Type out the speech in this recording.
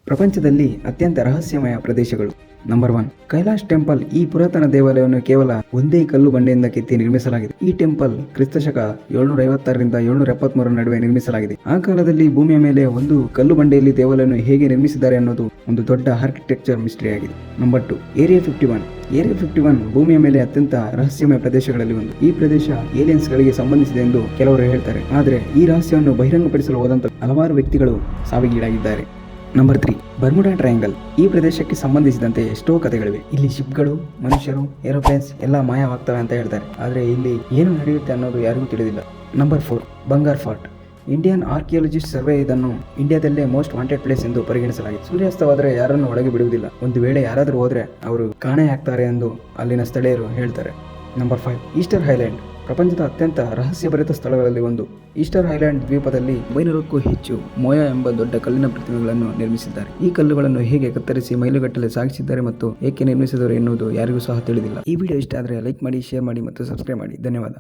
ಪ್ರಪಂಚದಲ್ಲಿ ಅತ್ಯಂತ ರಹಸ್ಯಮಯ ಪ್ರದೇಶಗಳು. Number 1, Kailash temple. ಈ ಪುರಾತನ ದೇವಾಲಯವನ್ನು ಕೇವಲ ಒಂದೇ ಕಲ್ಲು ಬಂಡೆಯಿಂದ ಕೆತ್ತಿ ನಿರ್ಮಿಸಲಾಗಿದೆ. ಈ ಟೆಂಪಲ್ ಕ್ರಿಸ್ತಶಕ 756ರಿಂದ 773 ನಡುವೆ ನಿರ್ಮಿಸಲಾಗಿದೆ. ಆ ಕಾಲದಲ್ಲಿ ಭೂಮಿಯ ಮೇಲೆ ಒಂದು ಕಲ್ಲು ಬಂಡೆಯಲ್ಲಿ ದೇವಾಲಯವನ್ನು ಹೇಗೆ ನಿರ್ಮಿಸಿದ್ದಾರೆ ಅನ್ನೋದು ಒಂದು ದೊಡ್ಡ ಆರ್ಕಿಟೆಕ್ಚರ್ ಮಿಸ್ಟರಿ ಆಗಿದೆ. Number 2, area 51. ಏರಿಯಾ 51 ಭೂಮಿಯ ಮೇಲೆ ಅತ್ಯಂತ ರಹಸ್ಯಮಯ ಪ್ರದೇಶಗಳಲ್ಲಿ ಒಂದು. ಈ ಪ್ರದೇಶ ಏಲಿಯನ್ಸ್ ಗಳಿಗೆ ಸಂಬಂಧಿಸಿದೆ ಎಂದು ಕೆಲವರು ಹೇಳ್ತಾರೆ. ಆದರೆ ಈ ರಹಸ್ಯವನ್ನು ಬಹಿರಂಗಪಡಿಸಲು ಹೋದಂತ ಹಲವಾರು ವ್ಯಕ್ತಿಗಳು ಸಾವಿಗೀಡಾಗಿದ್ದಾರೆ. Number 3, Bermuda triangle. ಈ ಪ್ರದೇಶಕ್ಕೆ ಸಂಬಂಧಿಸಿದಂತೆ ಎಷ್ಟೋ ಕಥೆಗಳಿವೆ. ಇಲ್ಲಿ ಶಿಪ್ಗಳು, ಮನುಷ್ಯರು, ಏರೋಪ್ಲೇನ್ಸ್ ಎಲ್ಲ ಮಾಯವಾಗ್ತವೆ ಅಂತ ಹೇಳ್ತಾರೆ. ಆದರೆ ಇಲ್ಲಿ ಏನು ನಡೆಯುತ್ತೆ ಅನ್ನೋದು ಯಾರಿಗೂ ತಿಳಿದಿಲ್ಲ. ನಂಬರ್ 4, ಬಂಗಾರ್ ಫಾರ್ಟ್. ಇಂಡಿಯನ್ ಆರ್ಕಿಯಾಲಜಿಸ್ಟ್ ಸರ್ವೆ ಇದನ್ನು ಇಂಡಿಯಾದಲ್ಲೇ ಮೋಸ್ಟ್ ವಾಂಟೆಡ್ ಪ್ಲೇಸ್ ಎಂದು ಪರಿಗಣಿಸಲಾಗಿದೆ. ಸೂರ್ಯಾಸ್ತವಾದರೆ ಯಾರನ್ನು ಒಳಗೆ ಬಿಡುವುದಿಲ್ಲ. ಒಂದು ವೇಳೆ ಯಾರಾದರೂ ಹೋದ್ರೆ ಅವರು ಕಾಣೆಯಾಗ್ತಾರೆ ಎಂದು ಅಲ್ಲಿನ ಸ್ಥಳೀಯರು ಹೇಳ್ತಾರೆ. Number 5, Easter island. ಪ್ರಪಂಚದ ಅತ್ಯಂತ ರಹಸ್ಯಭರಿತ ಸ್ಥಳಗಳಲ್ಲಿ ಒಂದು. ಈಸ್ಟರ್ ಐಲ್ಯಾಂಡ್ ದ್ವೀಪದಲ್ಲಿ 900ಕ್ಕೂ ಹೆಚ್ಚು ಮೋಯಾ ಎಂಬ ದೊಡ್ಡ ಕಲ್ಲಿನ ಪ್ರತಿಮೆಗಳನ್ನು ನಿರ್ಮಿಸಿದ್ದಾರೆ. ಈ ಕಲ್ಲುಗಳನ್ನು ಹೇಗೆ ಕತ್ತರಿಸಿ ಮೈಲುಗಟ್ಟಲೆ ಸಾಗಿಸಿದ್ದಾರೆ ಮತ್ತು ಏಕೆ ನಿರ್ಮಿಸಿದರು ಎನ್ನುವುದು ಯಾರಿಗೂ ಸಹ ತಿಳಿದಿಲ್ಲ. ಈ ವಿಡಿಯೋ ಇಷ್ಟ ಆದರೆ ಲೈಕ್ ಮಾಡಿ, ಶೇರ್ ಮಾಡಿ ಮತ್ತು ಸಬ್ಸ್ಕ್ರೈಬ್ ಮಾಡಿ. ಧನ್ಯವಾದ.